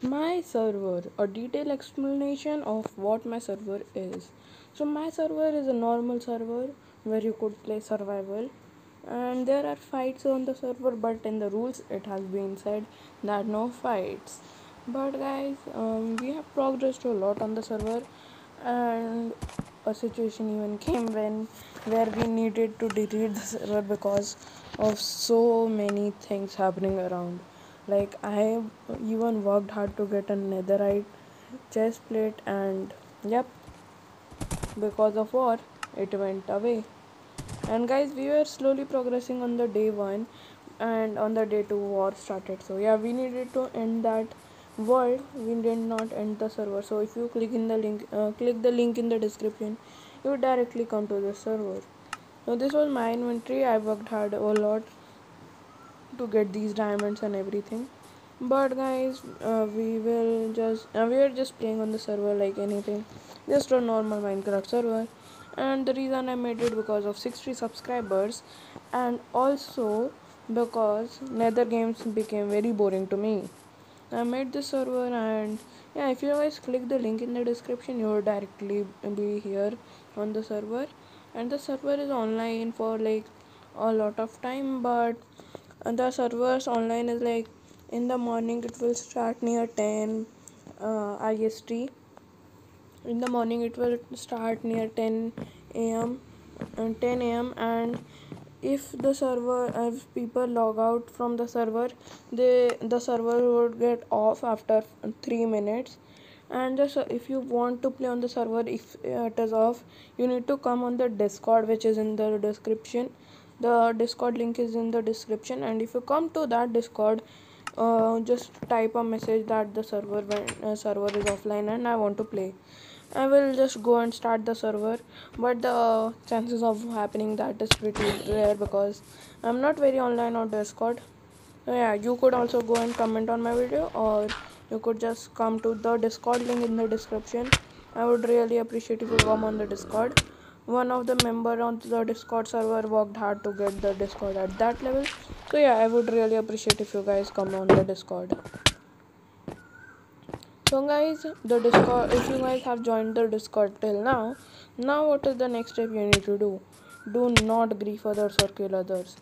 My server, a detailed explanation of what my server is. So my server is a normal server where you could play survival, and there are fights on the server, but in the rules it has been said that no fights. But guys, we have progressed a lot on the server, and a situation even came when where we needed to delete the server because of so many things happening around. Like I even worked hard to get a netherite chest plate, and yep, because of war it went away. And guys, we were slowly progressing on the day 1, and on the day 2 war started. So yeah, we needed to end that world. We did not end the server. So if you click the link in the description, you directly come to the server. So this was my inventory. I worked hard a lot to get these diamonds and everything. But guys, we are just playing on the server like anything, just a normal Minecraft server. And the reason I made it because of 60 subscribers, and also because nether games became very boring to me. I made this server, and yeah, if you guys click the link in the description, you will directly be here on the server. And the server is online for like a lot of time, but the servers online is like in the morning it will start near 10 IST. In the morning it will start near 10 a.m. and 10 a.m. And if if people log out from the server, the server would get off after 3 minutes. And just if you want to play on the server, if it is off, you need to come on the Discord, which is in the description. The Discord link is in the description, and if you come to that Discord, just type a message that the server is offline and I want to play. I will just go and start the server, but the chances of happening that is pretty rare because I'm not very online on Discord. So yeah, you could also go and comment on my video, or you could just come to the Discord link in the description. I would really appreciate if you come on the Discord. One of the member on the Discord server worked hard to get the Discord at that level. So yeah, I would really appreciate if you guys come on the Discord. So guys, the Discord, if you guys have joined the Discord till now what is the next step you need to do? Do not grief others or kill others.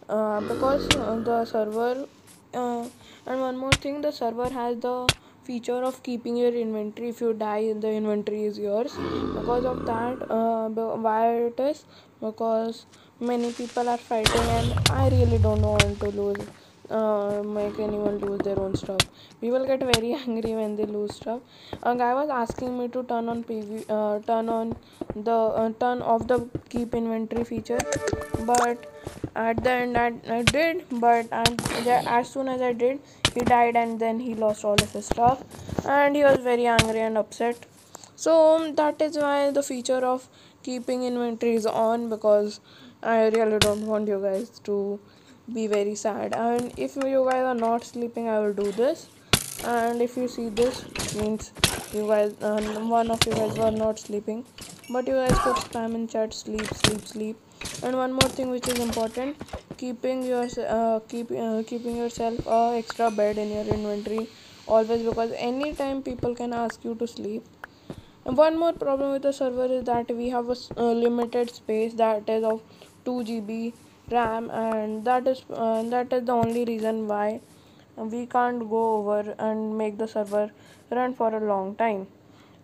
Because the server, and one more thing, the server has the feature of keeping your inventory. If you die, the inventory is yours. Because of that, why it is? Because many people are fighting, and I really don't want to lose, make anyone lose their own stuff. People get very angry when they lose stuff. A guy was asking me to turn off the keep inventory feature, but at the end I did. But as soon as I did, he died, and then he lost all of his stuff, and he was very angry and upset. So that is why the feature of keeping inventory is on, because I really don't want you guys to be very sad. And if you guys are not sleeping, I will do this. And if you see this, means you guys, one of you guys were not sleeping, but you guys could spam in chat sleep, sleep, sleep. And one more thing which is important, keeping yourself a extra bed in your inventory always, because anytime people can ask you to sleep. And one more problem with the server is that we have a limited space, that is of 2 GB RAM, and that is the only reason why we can't go over and make the server run for a long time.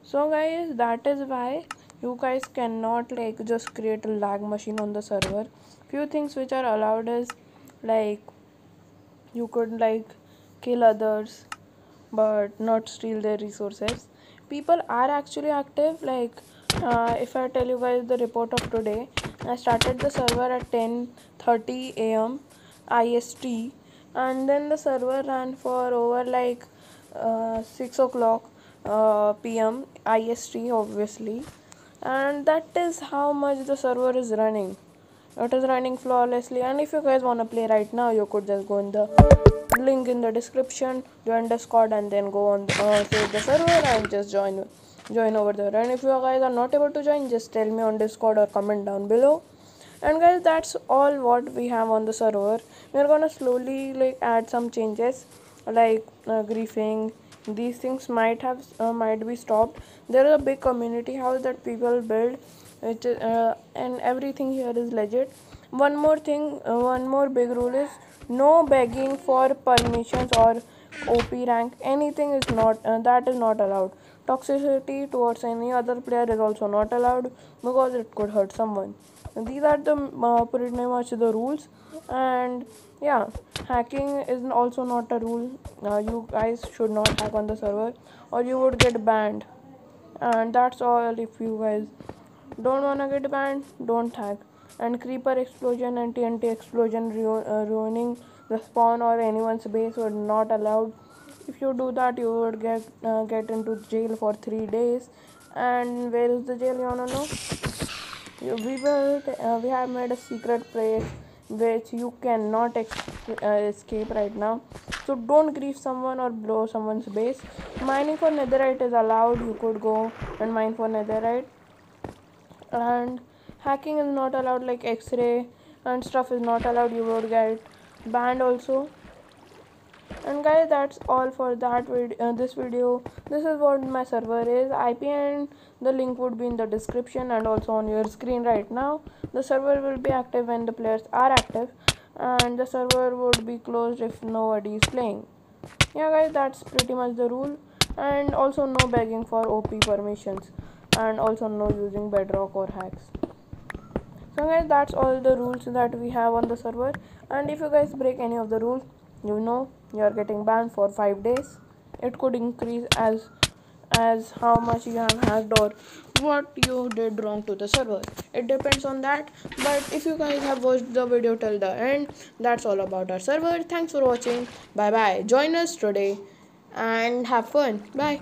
So guys, that is why you guys cannot like just create a lag machine on the server. Few things which are allowed is like you could like kill others but not steal their resources. People are actually active. Like if I tell you guys the report of today, I started the server at 10:30 a.m. IST, and then the server ran for over like 6 o'clock p.m. IST, obviously, and that is how much the server is running. It is running flawlessly, and if you guys want to play right now, you could just go in the link in the description, join Discord, and then go on save the server and just join over there. And if you guys are not able to join, just tell me on Discord or comment down below. And guys, that's all what we have on the server. We're gonna slowly like add some changes, like griefing, these things might be stopped. There is a big community house that people build, and everything here is legit. One more big rule is no begging for permissions or OP rank. Anything is not that is not allowed. Toxicity towards any other player is also not allowed because it could hurt someone. These are the pretty much the rules. And yeah, hacking is also not a rule. You guys should not hack on the server or you would get banned. And that's all. If you guys don't wanna get banned, don't hack. And creeper explosion and TNT explosion ruining the spawn or anyone's base were not allowed. If you do that, you would get into jail for 3 days. And where is the jail? You wanna know? We have made a secret place which you cannot escape right now. So don't grief someone or blow someone's base. Mining for netherite is allowed. You could go and mine for netherite. And hacking is not allowed, like x-ray and stuff is not allowed. You would get banned also. And guys, that's all for this video. This is what my server is. IP and the link would be in the description and also on your screen right now. The server will be active when the players are active, and the server would be closed if nobody is playing. Yeah guys, that's pretty much the rule. And also no begging for OP permissions, and also no using bedrock or hacks. So guys, that's all the rules that we have on the server. And if you guys break any of the rules, you know you are getting banned for 5 days. It could increase as how much you have hacked or what you did wrong to the server. It depends on that. But if you guys have watched the video till the end, that's all about our server. Thanks for watching. Bye bye. Join us today and have fun. Bye.